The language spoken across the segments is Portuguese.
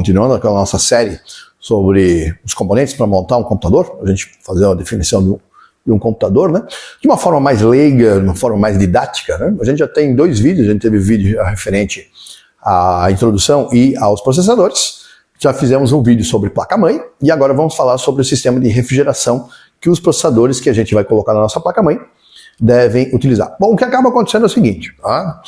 continuando com a nossa série sobre os componentes para montar um computador, a gente fazer uma definição de um computador, né? De uma forma mais leiga, de uma forma mais didática, né? A gente já tem 2 vídeos, a gente teve vídeo referente à introdução e aos processadores. Já fizemos um vídeo sobre placa-mãe e agora vamos falar sobre o sistema de refrigeração que os processadores que a gente vai colocar na nossa placa-mãe devem utilizar. Bom, o que acaba acontecendo é o seguinte, tá?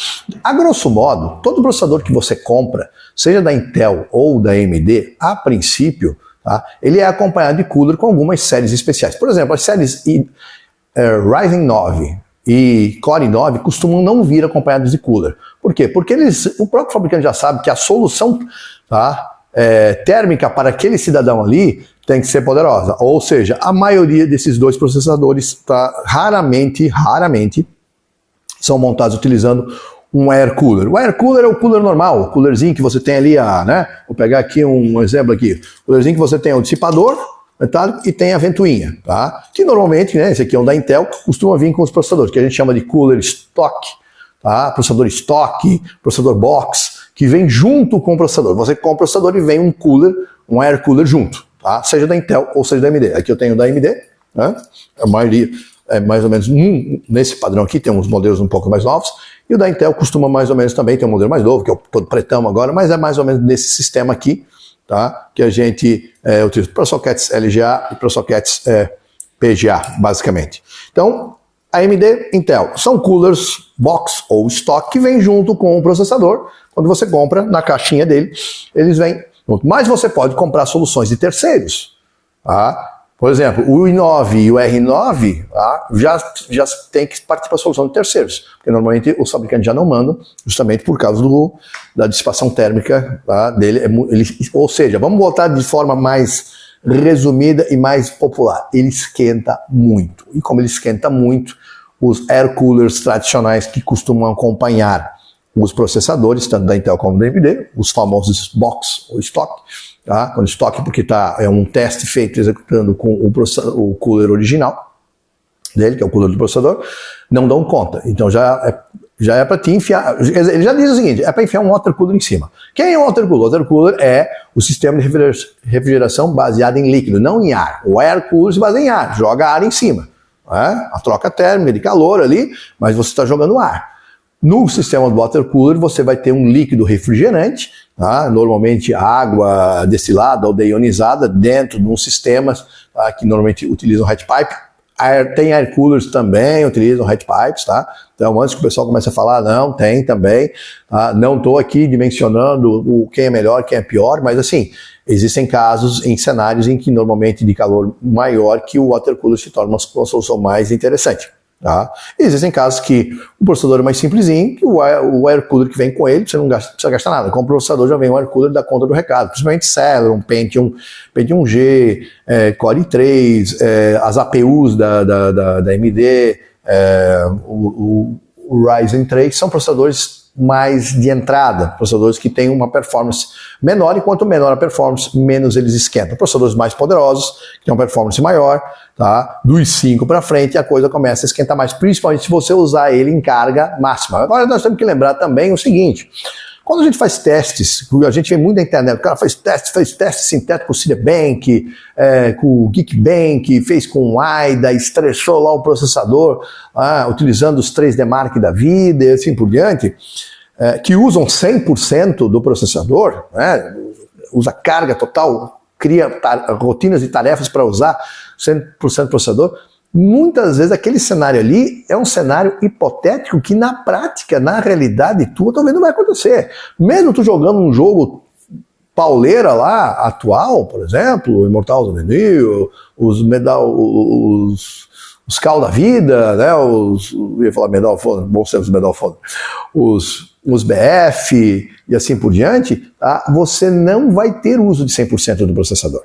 A grosso modo, todo processador que você compra, seja da Intel ou da AMD, a princípio, tá, ele é acompanhado de cooler com algumas séries especiais. Por exemplo, as séries Ryzen 9 e Core 9 costumam não vir acompanhados de cooler. Por quê? Porque o próprio fabricante já sabe que a solução, tá, térmica para aquele cidadão ali tem que ser poderosa. Ou seja, a maioria desses 2 processadores raramente são montados utilizando um air cooler. O air cooler é o cooler normal, o coolerzinho que você tem ali, né? Vou pegar aqui um exemplo aqui. O coolerzinho que você tem o dissipador metálico e tem a ventoinha, tá? Que normalmente, né, esse aqui é um da Intel, costuma vir com os processadores, que a gente chama de cooler stock, tá? Processador stock, processador box, que vem junto com o processador. Você compra o processador e vem um cooler, um air cooler junto, tá? Seja da Intel ou seja da AMD. Aqui eu tenho da AMD, né? A maioria é mais ou menos nesse padrão aqui, tem uns modelos um pouco mais novos, e o da Intel costuma mais ou menos também ter um modelo mais novo, que é o todo pretão agora, mas é mais ou menos nesse sistema aqui, tá? Que a gente utiliza para sockets LGA e para sockets PGA, basicamente. Então, AMD, Intel, são coolers box ou stock que vem junto com o processador. Quando você compra na caixinha dele, eles vêm junto. Mas você pode comprar soluções de terceiros, tá? Por exemplo, o i9 e o R9, tá, já tem que partir para a solução de terceiros, porque normalmente os fabricantes já não mandam, justamente por causa da dissipação térmica, tá, dele. Ou seja, vamos botar de forma mais resumida e mais popular, ele esquenta muito. E como ele esquenta muito, os air coolers tradicionais que costumam acompanhar os processadores, tanto da Intel como da AMD, os famosos box ou stock, tá? Quando stock porque é um teste feito executando com o cooler original dele, que é o cooler do processador, não dão conta. Então já é para te enfiar, ele já diz o seguinte, é para enfiar um water cooler em cima. Quem é o water cooler? O water cooler é o sistema de refrigeração baseado em líquido, não em ar. O air cooler se baseia em ar, joga ar em cima, né? A troca térmica de calor ali, mas você está jogando ar. No sistema do water cooler você vai ter um líquido refrigerante, tá? Normalmente água destilada ou deionizada dentro de um sistema, tá? Que normalmente utilizam hatch pipe. Tem air coolers também, utilizam hatch pipes, tá? Então antes que o pessoal comece a falar, não, tem também, tá? Não estou aqui dimensionando quem é melhor, quem é pior, mas assim, existem casos em cenários em que normalmente de calor maior que o water cooler se torna uma solução mais interessante. Tá? Existem casos que o processador é mais simplesinho, que o air cooler que vem com ele, você não precisa gastar nada. Com o processador já vem o air cooler da conta do recado, principalmente Celeron, Pentium G, Core i3, as APUs da AMD, o Ryzen 3, são processadores mais de entrada, processadores que têm uma performance menor, e quanto menor a performance, menos eles esquentam. Processadores mais poderosos, que têm uma performance maior, tá? Do i5 para frente, a coisa começa a esquentar mais, principalmente se você usar ele em carga máxima. Agora nós temos que lembrar também o seguinte, quando a gente faz testes, a gente vê muito na internet, o cara fez teste sintético com o Cinebench, com o Geekbench, fez com o AIDA, estressou lá o processador, utilizando os 3D Mark da vida e assim por diante, que usam 100% do processador, né, usa carga total, cria rotinas de tarefas para usar 100% do processador. Muitas vezes aquele cenário ali é um cenário hipotético que na prática, na realidade tua, talvez não vai acontecer. Mesmo tu jogando um jogo pauleira lá, atual, por exemplo, Immortals of the New, os Call da Vida, né, eu ia falar Medal of Honor, bons tempos Medal of Honor, os BF e assim por diante, tá? Você não vai ter uso de 100% do processador.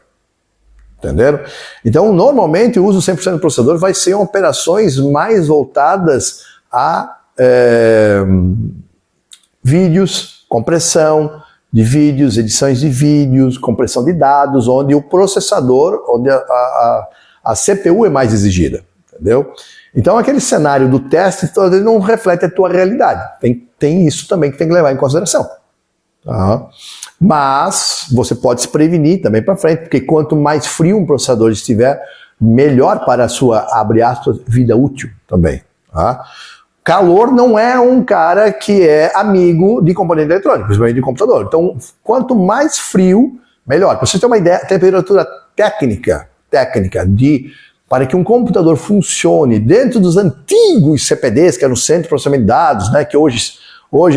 Entenderam? Então, normalmente, o uso 100% do processador vai ser em operações mais voltadas a vídeos, compressão de vídeos, edições de vídeos, compressão de dados, onde o processador, onde a CPU é mais exigida. Entendeu? Então, aquele cenário do teste, às vezes, não reflete a tua realidade. Tem isso também que tem que levar em consideração. Tá? Mas você pode se prevenir também para frente, porque quanto mais frio um processador estiver, melhor para a sua, abre aspas, vida útil também. Tá? Calor não é um cara que é amigo de componente eletrônico, principalmente de computador. Então, quanto mais frio, melhor. Para você ter uma ideia, a temperatura técnica para que um computador funcione dentro dos antigos CPDs, que era o Centro de Processamento de Dados, né, que hoje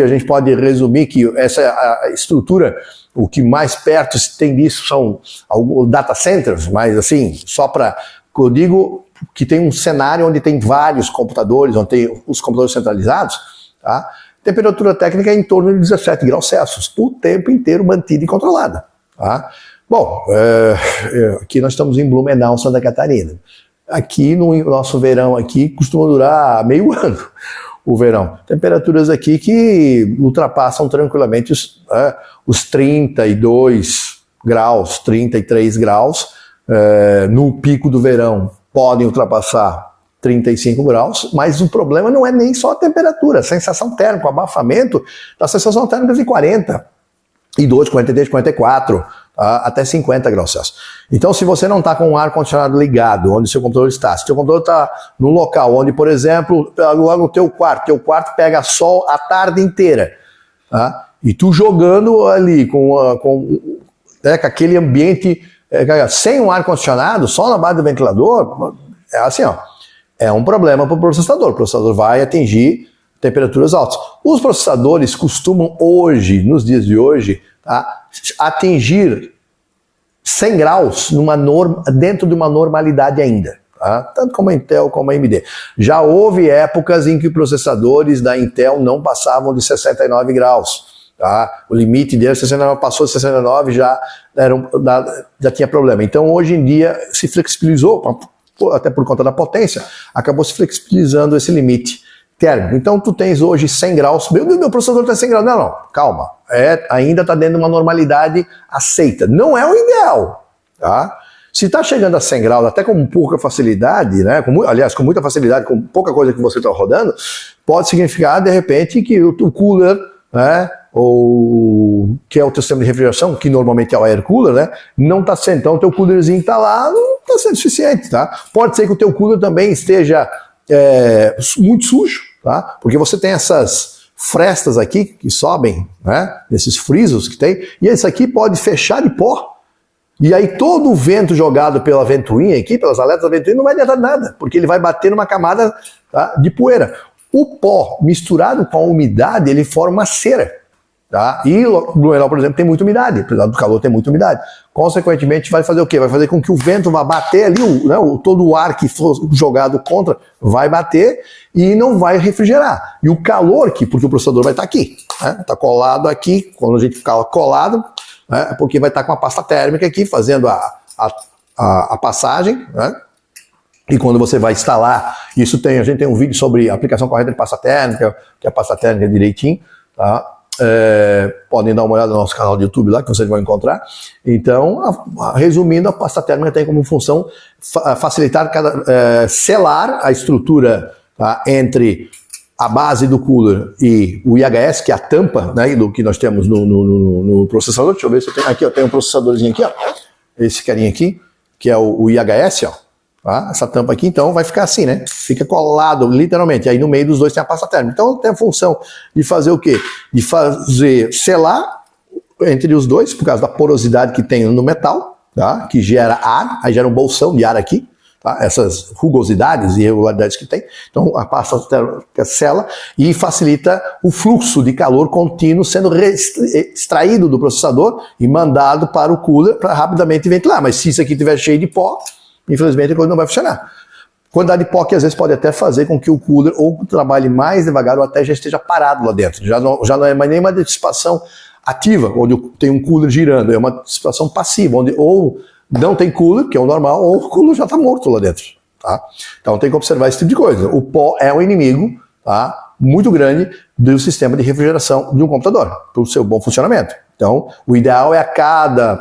a gente pode resumir que essa a estrutura, o que mais perto se tem disso são alguns data centers, mas assim, só para, eu digo que tem um cenário onde tem vários computadores, onde tem os computadores centralizados, tá? Temperatura técnica é em torno de 17 graus Celsius, o tempo inteiro mantida e controlada. Tá? Bom, aqui nós estamos em Blumenau, Santa Catarina. Aqui no nosso verão aqui costuma durar meio ano o verão. Temperaturas aqui que ultrapassam tranquilamente os 32 graus, 33 graus. No pico do verão podem ultrapassar 35 graus, mas o problema não é nem só a temperatura, a sensação térmica, o abafamento da sensação térmica de 42, 43, 44, até 50 graus Celsius. Então, se você não está com o ar-condicionado ligado, onde seu computador está, se seu computador está num local onde, por exemplo, lá no teu quarto pega sol a tarde inteira, tá? E tu jogando ali com aquele ambiente sem um ar-condicionado, só na base do ventilador, é assim, ó, é um problema para o processador. O processador vai atingir temperaturas altas. Os processadores costumam hoje, nos dias de hoje, tá, atingir 100 graus dentro de uma normalidade ainda. Tá? Tanto como a Intel como a AMD. Já houve épocas em que processadores da Intel não passavam de 69 graus. Tá? O limite dele, 69, passou de 69, já tinha problema. Então, hoje em dia, se flexibilizou, até por conta da potência, acabou se flexibilizando esse limite térmico. Então, tu tens hoje 100 graus, meu processador está 100 graus. Não, calma. Ainda está dentro de uma normalidade aceita. Não é o ideal. Tá? Se está chegando a 100 graus, até com pouca facilidade, né? Aliás, com muita facilidade, com pouca coisa que você está rodando, pode significar, de repente, que o cooler, né, ou que é o teu sistema de refrigeração, que normalmente é o air cooler, né, não está sendo. Então, o teu coolerzinho está lá, não está sendo suficiente. Tá? Pode ser que o teu cooler também esteja muito sujo, tá? Porque você tem essas frestas aqui que sobem, né, esses frisos que tem, e esse aqui pode fechar de pó. E aí todo o vento jogado pela ventoinha aqui, pelas aletas da ventoinha, não vai adiantar nada, porque ele vai bater numa camada, tá, de poeira. O pó misturado com a umidade, ele forma uma cera. Tá? E o Blumenau, por exemplo, tem muita umidade, apesar do calor tem muita umidade. Consequentemente, vai fazer o quê? Vai fazer com que o vento vá bater ali, todo o ar que for jogado contra vai bater e não vai refrigerar. E o calor, porque o processador vai estar aqui, né? Está colado aqui, quando a gente ficar colado, né? Porque vai estar com a pasta térmica aqui, fazendo a passagem, né? E quando você vai instalar, a gente tem um vídeo sobre a aplicação correta de pasta térmica, que é a pasta térmica direitinho, tá? Podem dar uma olhada no nosso canal de YouTube lá, que vocês vão encontrar. Então, resumindo, a pasta térmica tem como função facilitar, selar a estrutura, tá, entre a base do cooler e o IHS, que é a tampa, né, do que nós temos no processador. Deixa eu ver se eu tenho aqui, eu tenho um processadorzinho aqui, ó, esse carinha aqui, que é o IHS, ó. Tá? Essa tampa aqui, então, vai ficar assim, né? Fica colado, literalmente. Aí no meio dos dois tem a pasta térmica. Então, tem a função de fazer o quê? De fazer selar entre os dois, por causa da porosidade que tem no metal, tá? Que gera ar, aí gera um bolsão de ar aqui, tá? Essas rugosidades e irregularidades que tem. Então, a pasta térmica sela e facilita o fluxo de calor contínuo sendo extraído do processador e mandado para o cooler para rapidamente ventilar. Mas se isso aqui estiver cheio de pó, infelizmente a coisa não vai funcionar. Quantidade de pó que às vezes pode até fazer com que o cooler ou trabalhe mais devagar ou até já esteja parado lá dentro. Já não é mais nem uma dissipação ativa, onde tem um cooler girando, é uma dissipação passiva, onde ou não tem cooler, que é o normal, ou o cooler já está morto lá dentro. Tá? Então tem que observar esse tipo de coisa. O pó é um inimigo, tá, muito grande do sistema de refrigeração de um computador, para o seu bom funcionamento. Então, o ideal é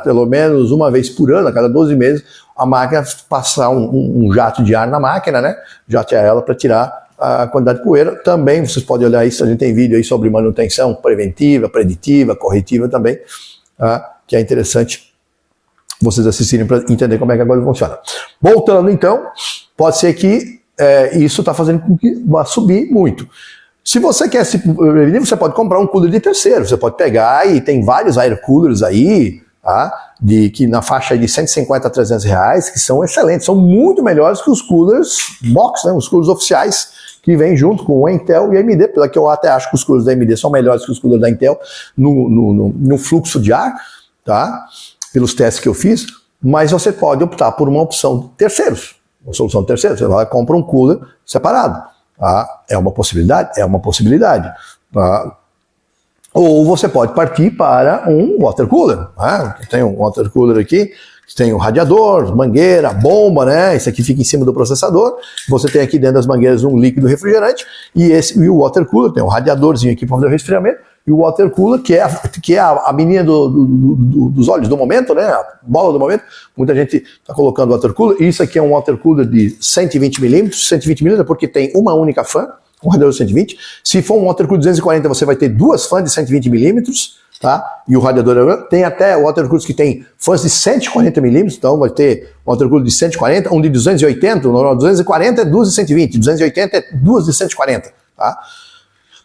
pelo menos uma vez por ano, a cada 12 meses, a máquina passar um jato de ar na máquina, né? Jatear ela para tirar a quantidade de poeira. Também vocês podem olhar isso, a gente tem vídeo aí sobre manutenção preventiva, preditiva, corretiva também, que é interessante vocês assistirem para entender como é que agora funciona. Voltando então, pode ser que isso está fazendo com que vá subir muito. Se você quer se prevenir, você pode comprar um cooler de terceiro. Você pode pegar e tem vários air coolers aí, que na faixa de 150 a 300 reais, que são excelentes, são muito melhores que os coolers box, né, os coolers oficiais que vêm junto com o Intel e a AMD, pela que eu até acho que os coolers da AMD são melhores que os coolers da Intel no fluxo de ar, tá? Pelos testes que eu fiz, mas você pode optar por uma opção de terceiros, uma solução de terceiros, você vai e compra um cooler separado. É uma possibilidade? É uma possibilidade. Ou você pode partir para um water cooler. Tem um water cooler aqui, tem o radiador, mangueira, bomba, né? Isso aqui fica em cima do processador. Você tem aqui dentro das mangueiras um líquido refrigerante e o water cooler tem um radiadorzinho aqui para fazer o resfriamento. E o water cooler, que é a menina dos olhos do momento, né? A bola do momento. Muita gente está colocando water cooler. Isso aqui é um water cooler de 120 milímetros. 120 milímetros é porque tem uma única fã, um radiador de 120. Se for um water cooler de 240, você vai ter duas fãs de 120 milímetros, tá? E o radiador tem até water coolers que tem fãs de 140 milímetros. Então vai ter water cooler de 140, um de 280. O normal 240 é duas de 120, 280 é duas de 140, tá?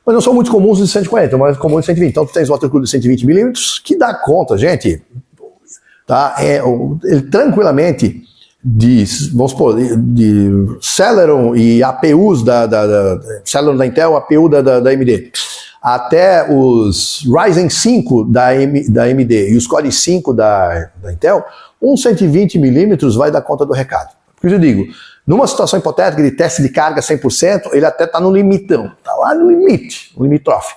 Mas não são muito comuns de 140, mas comuns de 120. Então tu tens water cooler de 120 milímetros, que dá conta, gente, tá? Ele tranquilamente, vamos supor, de Celeron e APUs Celeron da Intel, APU da AMD, até os Ryzen 5 da AMD e os Core 5 da Intel, um 120 milímetros vai dar conta do recado. Por isso eu digo, numa situação hipotética de teste de carga 100%, ele até está no limitão, está lá no limite, no limitrofe.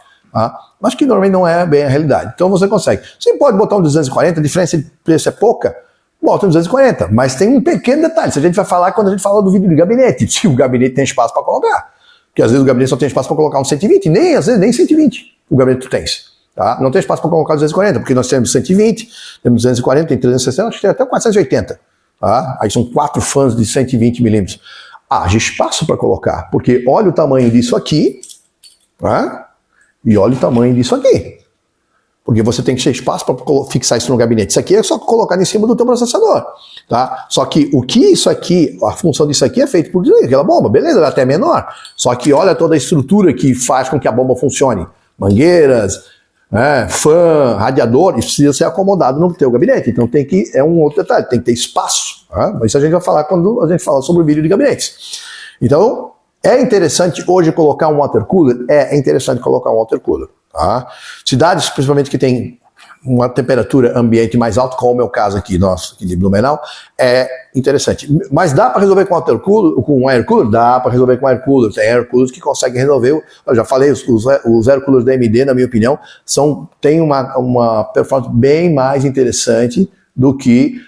Mas que normalmente não é bem a realidade. Então você consegue. Você pode botar um 240, a diferença de preço é pouca, bota um 240, mas tem um pequeno detalhe, se a gente vai falar quando a gente fala do vídeo de gabinete, se o gabinete tem espaço para colocar. Porque às vezes o gabinete só tem espaço para colocar um 120, às vezes nem 120 o gabinete tu tens. Tá? Não tem espaço para colocar 240, porque nós temos 120, temos 240, tem 360, acho que tem até 480. Tá? Aí são 4 fãs de 120 milímetros. Haja espaço para colocar, porque olha o tamanho disso aqui, tá? E olha o tamanho disso aqui. Porque você tem que ter espaço para fixar isso no gabinete. Isso aqui é só colocar em cima do teu processador. Tá? Só que o que isso aqui, a função disso aqui é feita por aquela bomba. Beleza, ela é até menor. Só que olha toda a estrutura que faz com que a bomba funcione. Mangueiras, fã, radiador, isso precisa ser acomodado no teu gabinete. Então é um outro detalhe, tem que ter espaço. Tá? Mas isso a gente vai falar quando a gente fala sobre o vídeo de gabinetes. Então, é interessante hoje colocar um water cooler? É interessante colocar um water cooler. Tá? Cidades, principalmente que tem uma temperatura ambiente mais alta, como é o meu caso aqui, nosso, aqui de Blumenau, é interessante. Mas dá para resolver com water cooler, com air cooler? Dá para resolver com air cooler. Tem air coolers que conseguem resolver. Eu já falei, os air coolers da AMD, na minha opinião, têm uma performance bem mais interessante do que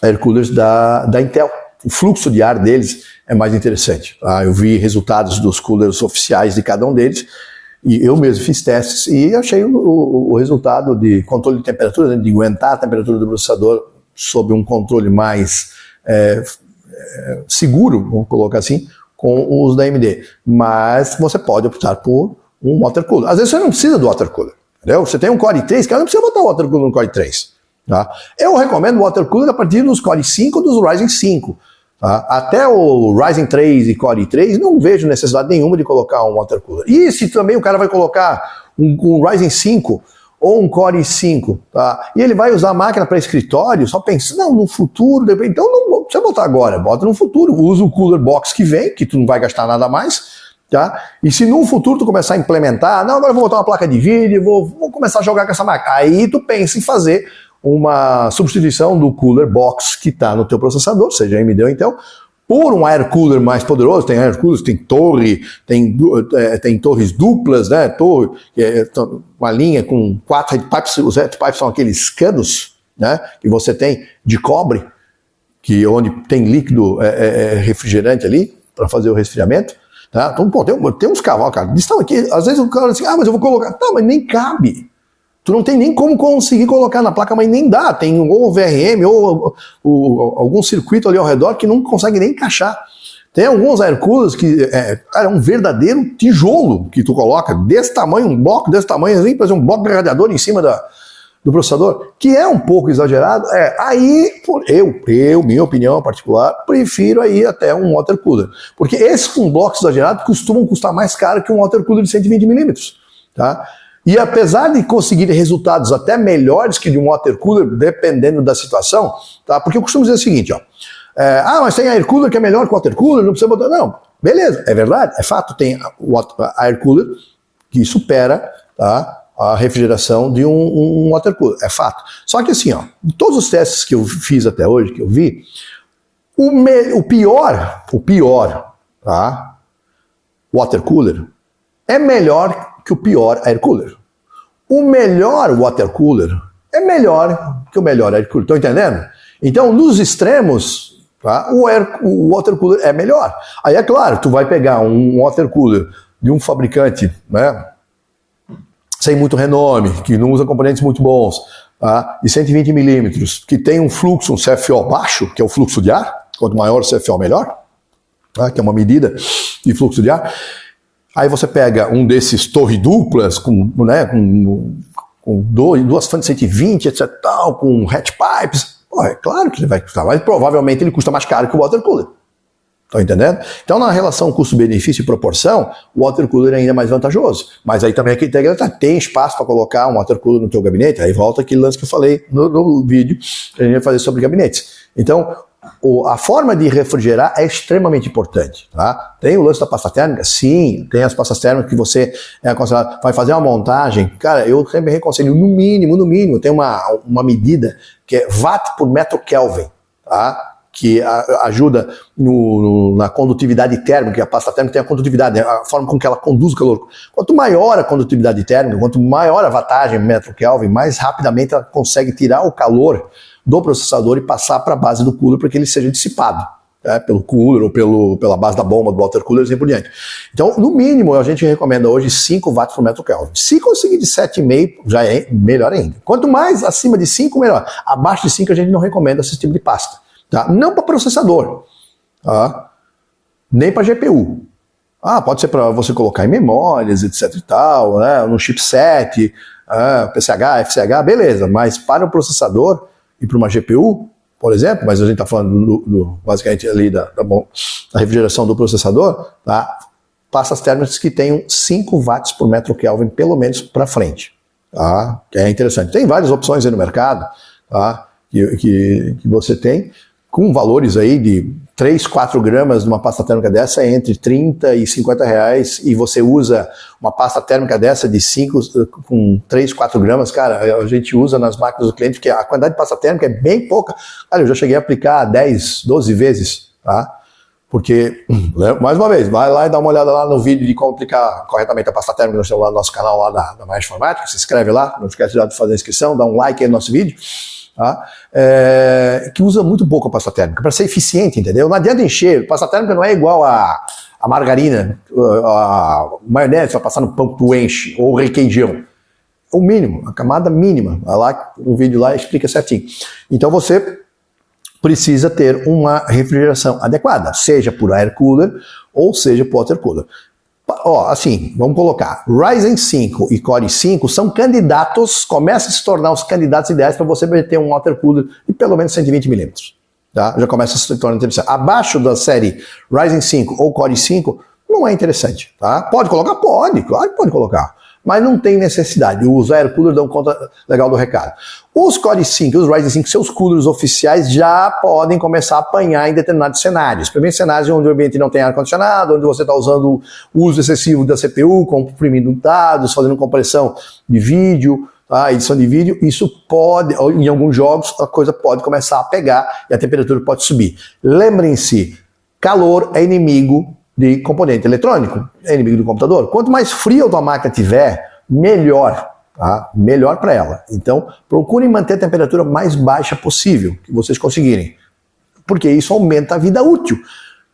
air coolers da Intel. O fluxo de ar deles é mais interessante. Tá? Eu vi resultados dos coolers oficiais de cada um deles, e eu mesmo fiz testes e achei o resultado de controle de temperatura, né, de aguentar a temperatura do processador sob um controle mais seguro, vamos colocar assim, com os da AMD. Mas você pode optar por um water cooler. Às vezes você não precisa do water cooler, entendeu? Você tem um Core 3, que não precisa botar o water cooler no Core 3. Tá? Eu recomendo o water cooler a partir dos Core 5 ou dos Ryzen 5. Tá? Até o Ryzen 3 e Core 3, não vejo necessidade nenhuma de colocar um water cooler. E se também o cara vai colocar um Ryzen 5 ou um Core 5, tá? E ele vai usar a máquina para escritório, só pensa, não, no futuro, então não precisa botar agora, bota no futuro, usa o cooler box que vem, que tu não vai gastar nada mais, tá? E se no futuro tu começar a implementar, não, agora eu vou botar uma placa de vídeo, vou começar a jogar com essa máquina, aí tu pensa em fazer uma substituição do cooler box que está no teu processador, seja AMD ou Intel, por um air cooler mais poderoso. Tem air coolers, tem torre, tem torres duplas, né? Torre, uma linha com 4 headpipes, os headpipes são aqueles canos, né? Que você tem de cobre, onde tem líquido refrigerante ali para fazer o resfriamento. Tá? Então, pô, tem uns cavalos, cara, estão aqui, às vezes o cara diz assim, mas eu vou colocar, tá, mas nem cabe. Tu não tem nem como conseguir colocar na placa, mas nem dá. Tem ou VRM ou algum circuito ali ao redor que não consegue nem encaixar. Tem alguns air coolers que é um verdadeiro tijolo que tu coloca desse tamanho, um bloco desse tamanho, assim, fazer um bloco de radiador em cima do processador, que é um pouco exagerado. Aí, minha opinião particular, prefiro aí até um water cooler. Porque esses com blocos exagerados costumam custar mais caro que um water cooler de 120 milímetros. Tá? E apesar de conseguir resultados até melhores que de um water cooler, dependendo da situação, tá? Porque eu costumo dizer o seguinte, ó. Mas tem air cooler que é melhor que o water cooler, não precisa botar. Não, beleza, é verdade, é fato, tem air cooler que supera, tá, a refrigeração de um water cooler, é fato. Só que assim, ó, em todos os testes que eu fiz até hoje, que eu vi, o pior, tá, water cooler é melhor que o pior air cooler. O melhor water cooler é melhor que o melhor air cooler, estão entendendo? Então, nos extremos, tá, o water cooler é melhor. Aí é claro, tu vai pegar um water cooler de um fabricante, né, sem muito renome, que não usa componentes muito bons, tá, de 120 milímetros, que tem um fluxo, um CFO baixo, que é o fluxo de ar, quanto maior o CFO melhor, tá, que é uma medida de fluxo de ar. Aí você pega um desses torre duplas, com duas fãs de 120, etc, tal, com hatch pipes. Pô, é claro que ele vai custar, mas provavelmente ele custa mais caro que o water cooler. Estão entendendo? Então, na relação custo-benefício e proporção, o water cooler é ainda mais vantajoso. Mas aí também aqui tem espaço para colocar um water cooler no teu gabinete. Aí volta aquele lance que eu falei no vídeo que a gente vai fazer sobre gabinetes. Então, a forma de refrigerar é extremamente importante. Tá? Tem o lance da pasta térmica? Sim, tem as pastas térmicas que você vai fazer uma montagem. Cara, eu sempre aconselho, no mínimo, tem uma medida que é watt por metro Kelvin, tá? Que ajuda na condutividade térmica, que a pasta térmica tem a condutividade, a forma com que ela conduz o calor. Quanto maior a condutividade térmica, quanto maior a wattagem metro Kelvin, mais rapidamente ela consegue tirar o calor do processador e passar para a base do cooler para que ele seja dissipado, né, pelo cooler ou pela base da bomba do water cooler e assim por diante. Então, no mínimo, a gente recomenda hoje 5 watts por metro Kelvin. Se conseguir de 7,5, já é melhor ainda. Quanto mais acima de 5, melhor. Abaixo de 5, a gente não recomenda esse tipo de pasta. Tá? Não para processador, tá? Nem para GPU. Pode ser para você colocar em memórias, etc e tal, né? No chipset, PCH, FCH, beleza. Mas para o processador e para uma GPU, por exemplo, mas a gente está falando basicamente ali da refrigeração do processador, tá? Pastas térmicas que tenham 5 watts por metro Kelvin, pelo menos para frente. Tá? Que é interessante. Tem várias opções aí no mercado, tá? que você tem, com valores aí de 3, 4 gramas de uma pasta térmica dessa entre 30 e 50 reais, e você usa uma pasta térmica dessa de 5, com 3, 4 gramas, cara, a gente usa nas máquinas do cliente, porque a quantidade de pasta térmica é bem pouca. Cara, eu já cheguei a aplicar 10, 12 vezes, tá? Porque, mais uma vez, vai lá e dá uma olhada lá no vídeo de como aplicar corretamente a pasta térmica no nosso canal lá da Mais Informática, se inscreve lá, não esquece de fazer a inscrição, dá um like aí no nosso vídeo. Tá? Que usa muito pouco a pasta térmica, para ser eficiente, entendeu? Não adianta encher, pasta térmica não é igual a margarina, a maionese, vai passar no pão que tu enche, ou requeijão. O mínimo, a camada mínima, vai lá, o vídeo lá explica certinho. Então você precisa ter uma refrigeração adequada, seja por air cooler ou seja por water cooler. Assim, vamos colocar, Ryzen 5 e Core 5 são candidatos, começam a se tornar os candidatos ideais para você ter um water cooler de pelo menos 120 milímetros. Tá? Já começa a se tornar interessante. Abaixo da série Ryzen 5 ou Core 5, não é interessante. Tá? Pode colocar? Pode, claro que pode colocar. Mas não tem necessidade. Os air coolers dão conta legal do recado. Os Core 5 e os Ryzen 5, seus coolers oficiais, já podem começar a apanhar em determinados cenários. Primeiro cenário onde o ambiente não tem ar-condicionado, onde você está usando o uso excessivo da CPU, comprimindo dados, fazendo compressão de vídeo, tá? Edição de vídeo. Isso pode, em alguns jogos, a coisa pode começar a pegar e a temperatura pode subir. Lembrem-se, calor é inimigo de componente eletrônico, é inimigo do computador. Quanto mais frio a tua máquina tiver, melhor, tá? Melhor para ela. Então, procurem manter a temperatura mais baixa possível, que vocês conseguirem, porque isso aumenta a vida útil.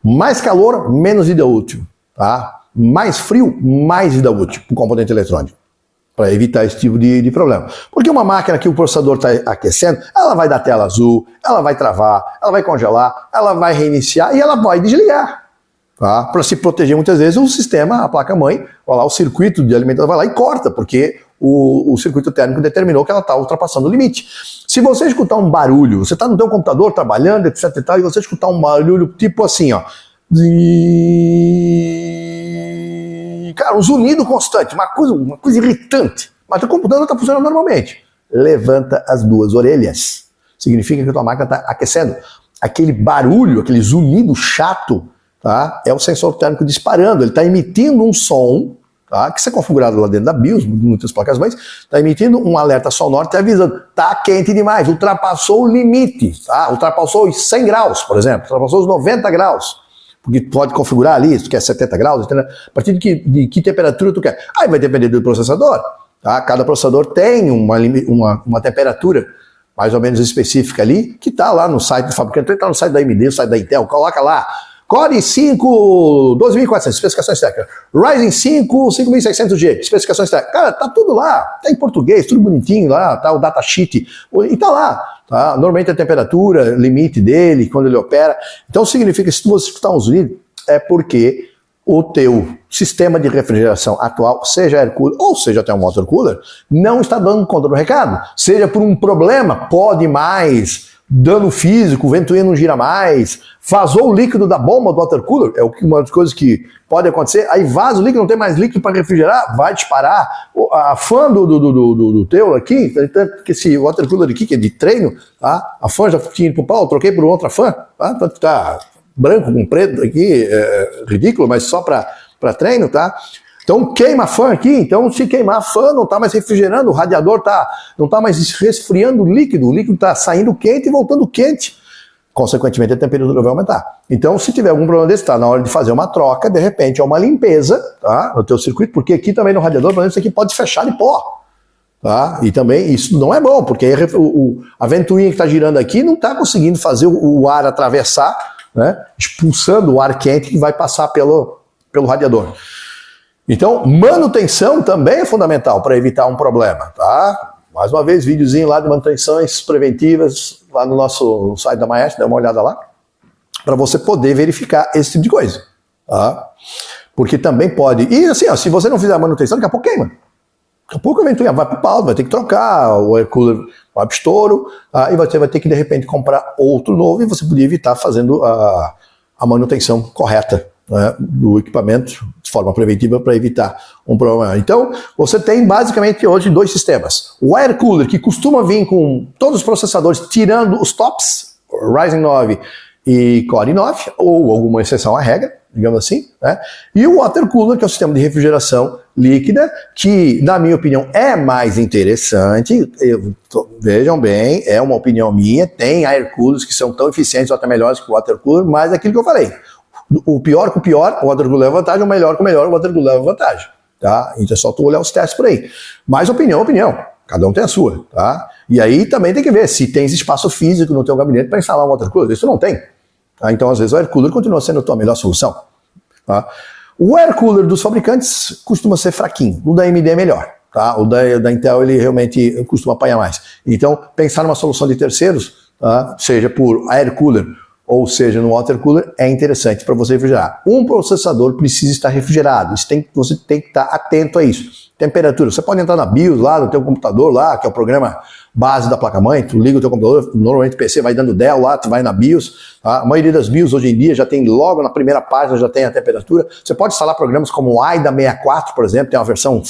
Mais calor, menos vida útil, tá? Mais frio, mais vida útil para o componente eletrônico, para evitar esse tipo de problema. Porque uma máquina que o processador está aquecendo, ela vai dar tela azul, ela vai travar, ela vai congelar, ela vai reiniciar e ela vai desligar. Tá? Para se proteger muitas vezes o sistema, a placa-mãe, o circuito de alimentação vai lá e corta, porque o circuito térmico determinou que ela está ultrapassando o limite. Se você escutar um barulho, você está no seu computador trabalhando, etc e tal, e você escutar um barulho tipo assim, ó, cara, um zunido constante, uma coisa irritante, mas o computador está funcionando normalmente. Levanta as duas orelhas. Significa que a tua máquina está aquecendo. Aquele barulho, aquele zunido chato, tá? É o sensor térmico disparando. Ele está emitindo um som, tá? Que isso é configurado lá dentro da BIOS, muitas placas-mães, está emitindo um alerta sonoro te avisando, tá quente demais, ultrapassou o limite, tá? Ultrapassou os 100 graus, por exemplo, ultrapassou os 90 graus. Porque tu pode configurar ali, se tu quer 70 graus, a partir de que temperatura tu quer. Aí vai depender do processador. Tá? Cada processador tem uma temperatura mais ou menos específica ali, que está lá no site do fabricante, está no site da AMD, no site da Intel, coloca lá, Core 5, 12.400, especificações técnicas, Ryzen 5, 5.600G, especificações técnicas, cara, tá tudo lá, tá em português, tudo bonitinho lá, tá o datasheet, e tá lá, tá? Normalmente a temperatura, limite dele, quando ele opera, então significa que se você escutar uns vídeos, é porque o teu sistema de refrigeração atual, seja air cooler ou seja até um water cooler, não está dando conta do recado. Seja por um problema, pode mais, dano físico, o ventoinha não gira mais, vazou o líquido da bomba do water cooler, é uma das coisas que pode acontecer, aí vaza o líquido, não tem mais líquido para refrigerar, vai disparar. A fã do teu aqui, que esse water cooler aqui, que é de treino, tá? A fã já tinha ido pro pau, eu troquei por outra fã, tá? Tanto que tá branco com preto aqui, é ridículo, mas só para treino, tá? Então queima a fã aqui, então se queimar a fã não está mais refrigerando, o radiador não está mais resfriando o líquido está saindo quente e voltando quente. Consequentemente a temperatura vai aumentar. Então se tiver algum problema desse, tá na hora de fazer uma troca, de repente é uma limpeza, tá? No teu circuito, porque aqui também no radiador, por exemplo, isso aqui pode fechar de pó. Tá? E também isso não é bom, porque a ventoinha que está girando aqui não está conseguindo fazer o ar atravessar, né, expulsando o ar quente que vai passar pelo radiador. Então, manutenção também é fundamental para evitar um problema, tá? Mais uma vez, videozinho lá de manutenções preventivas lá no nosso site da Maestro, dá uma olhada lá, para você poder verificar esse tipo de coisa, tá? Porque também pode... E assim, ó, se você não fizer a manutenção, daqui a pouco queima. Daqui a pouco a ventoinha vai para o pau, vai ter que trocar, o air cooler vai para o estouro, e você vai ter que de repente comprar outro novo e você podia evitar fazendo a manutenção correta, né, do equipamento de forma preventiva para evitar um problema. Então, você tem basicamente hoje dois sistemas. O air cooler, que costuma vir com todos os processadores, tirando os tops, Ryzen 9 e Core 9, ou alguma exceção à regra, digamos assim, né? E o water cooler, que é o sistema de refrigeração líquida, que, na minha opinião, é mais interessante. Vejam bem, é uma opinião minha, tem air coolers que são tão eficientes ou até melhores que o water cooler, mas é aquilo que eu falei. O pior com o pior, o water cooler leva vantagem, o melhor com o melhor, o water cooler leva vantagem. Tá? Então é só tu olhar os testes por aí. Mas opinião. Cada um tem a sua. Tá? E aí também tem que ver se tem espaço físico no teu gabinete para instalar um water cooler. Isso não tem. Tá? Então, às vezes, o air cooler continua sendo a tua melhor solução. Tá? O air cooler dos fabricantes costuma ser fraquinho. O da AMD é melhor. Tá? O da Intel, ele realmente costuma apanhar mais. Então, pensar numa solução de terceiros, tá? Seja por air cooler ou seja no water cooler, é interessante para você refrigerar. Um processador precisa estar refrigerado. Você tem que estar atento a isso. Temperatura. Você pode entrar na BIOS lá, no teu computador lá, que é o programa base da placa-mãe, tu liga o teu computador, normalmente o PC vai dando Dell lá, tu vai na BIOS, tá? A maioria das BIOS hoje em dia já tem, logo na primeira página já tem a temperatura. Você pode instalar programas como o AIDA 64, por exemplo, tem uma versão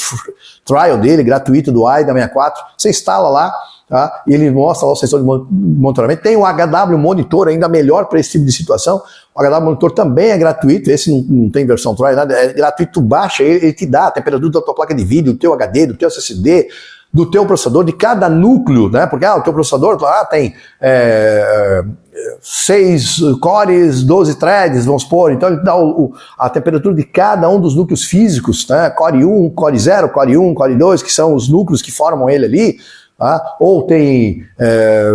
trial dele, gratuita do AIDA 64, você instala lá, tá? E ele mostra lá o sensor de monitoramento. Tem o HW Monitor, ainda melhor para esse tipo de situação. O HW Monitor também é gratuito, esse não tem versão trial, nada, é gratuito, tu baixa, ele te dá a temperatura da tua placa de vídeo, do teu HD, do teu SSD, do teu processador, de cada núcleo, né? Porque o teu processador lá tem 6 cores, 12 threads, vamos supor, então ele dá a temperatura de cada um dos núcleos físicos, né? Core 1, Core 0, Core 1, Core 2, que são os núcleos que formam ele ali. Tá? Ou tem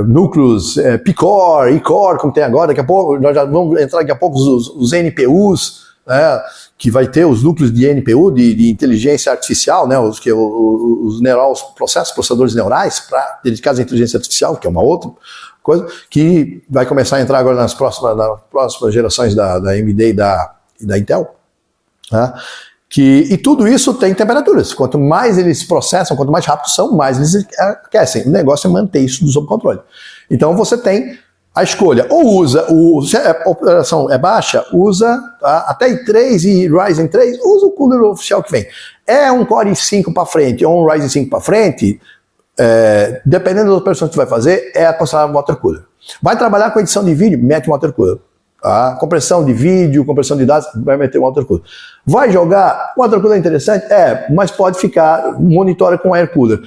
núcleos P-Core, E-Core, como tem agora, daqui a pouco, nós já vamos entrar daqui a pouco os NPUs, né? Que vai ter os núcleos de NPU, de inteligência artificial, né? os processadores neurais, dedicados à inteligência artificial, que é uma outra coisa, que vai começar a entrar agora nas próximas gerações da AMD e da Intel. Tá? E tudo isso tem temperaturas. Quanto mais eles processam, quanto mais rápidos são, mais eles aquecem. O negócio é manter isso sob controle. Então você tem a escolha. Ou usa, se a operação é baixa, usa até i3 e Ryzen 3, usa o cooler oficial que vem. É um Core i5 para frente ou um Ryzen 5 para frente, dependendo das operações que você vai fazer, é aconselhável um water cooler. Vai trabalhar com edição de vídeo, mete um water cooler. Tá? Compressão de vídeo, compressão de dados, vai meter um water cooler. Vai jogar, o water cooler é interessante? Mas pode ficar, monitora com air cooler.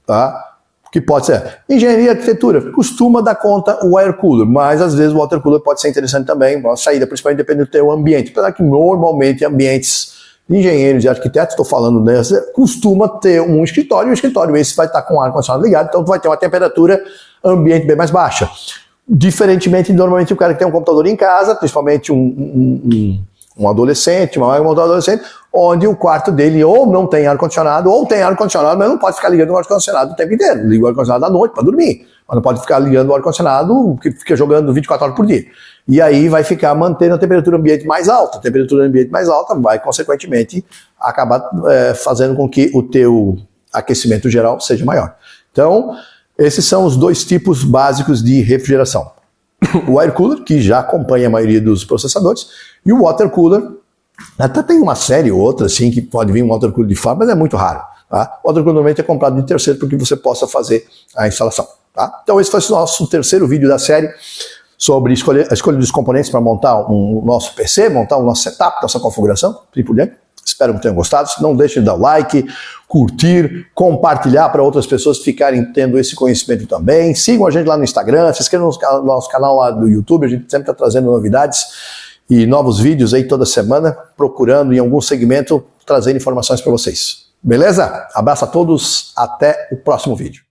Tá? Que pode ser. Engenharia e arquitetura, costuma dar conta o air cooler, mas às vezes o water cooler pode ser interessante também, uma saída, principalmente dependendo do teu ambiente. Apesar que normalmente ambientes de engenheiros e arquitetos, estou falando nessa, costuma ter um escritório, e o escritório esse vai estar com o ar-condicionado ligado, então vai ter uma temperatura ambiente bem mais baixa. Diferentemente, normalmente o cara que tem um computador em casa, principalmente um adolescente, uma adolescente, onde o quarto dele ou não tem ar-condicionado, ou tem ar-condicionado, mas não pode ficar ligando o ar-condicionado o tempo inteiro. Liga o ar-condicionado à noite para dormir, mas não pode ficar ligando o ar-condicionado que fica jogando 24 horas por dia. E aí vai ficar mantendo a temperatura ambiente mais alta. A temperatura ambiente mais alta vai, consequentemente, acabar fazendo com que o teu aquecimento geral seja maior. Então, esses são os dois tipos básicos de refrigeração. O air cooler, que já acompanha a maioria dos processadores, e o water cooler. Até tem uma série ou outra assim que pode vir um water cooler de fábrica, mas é muito raro. Tá? O water cooler normalmente é comprado de terceiro para que você possa fazer a instalação. Tá? Então esse foi o nosso terceiro vídeo da série sobre a escolha dos componentes para montar o nosso PC, montar o nosso setup, nossa configuração, e por diante. Espero que tenham gostado. Não deixem de dar o like, curtir, compartilhar para outras pessoas ficarem tendo esse conhecimento também. Sigam a gente lá no Instagram, se inscrevam no nosso canal lá do YouTube, a gente sempre está trazendo novidades e novos vídeos aí toda semana, procurando em algum segmento trazer informações para vocês. Beleza? Abraço a todos, até o próximo vídeo.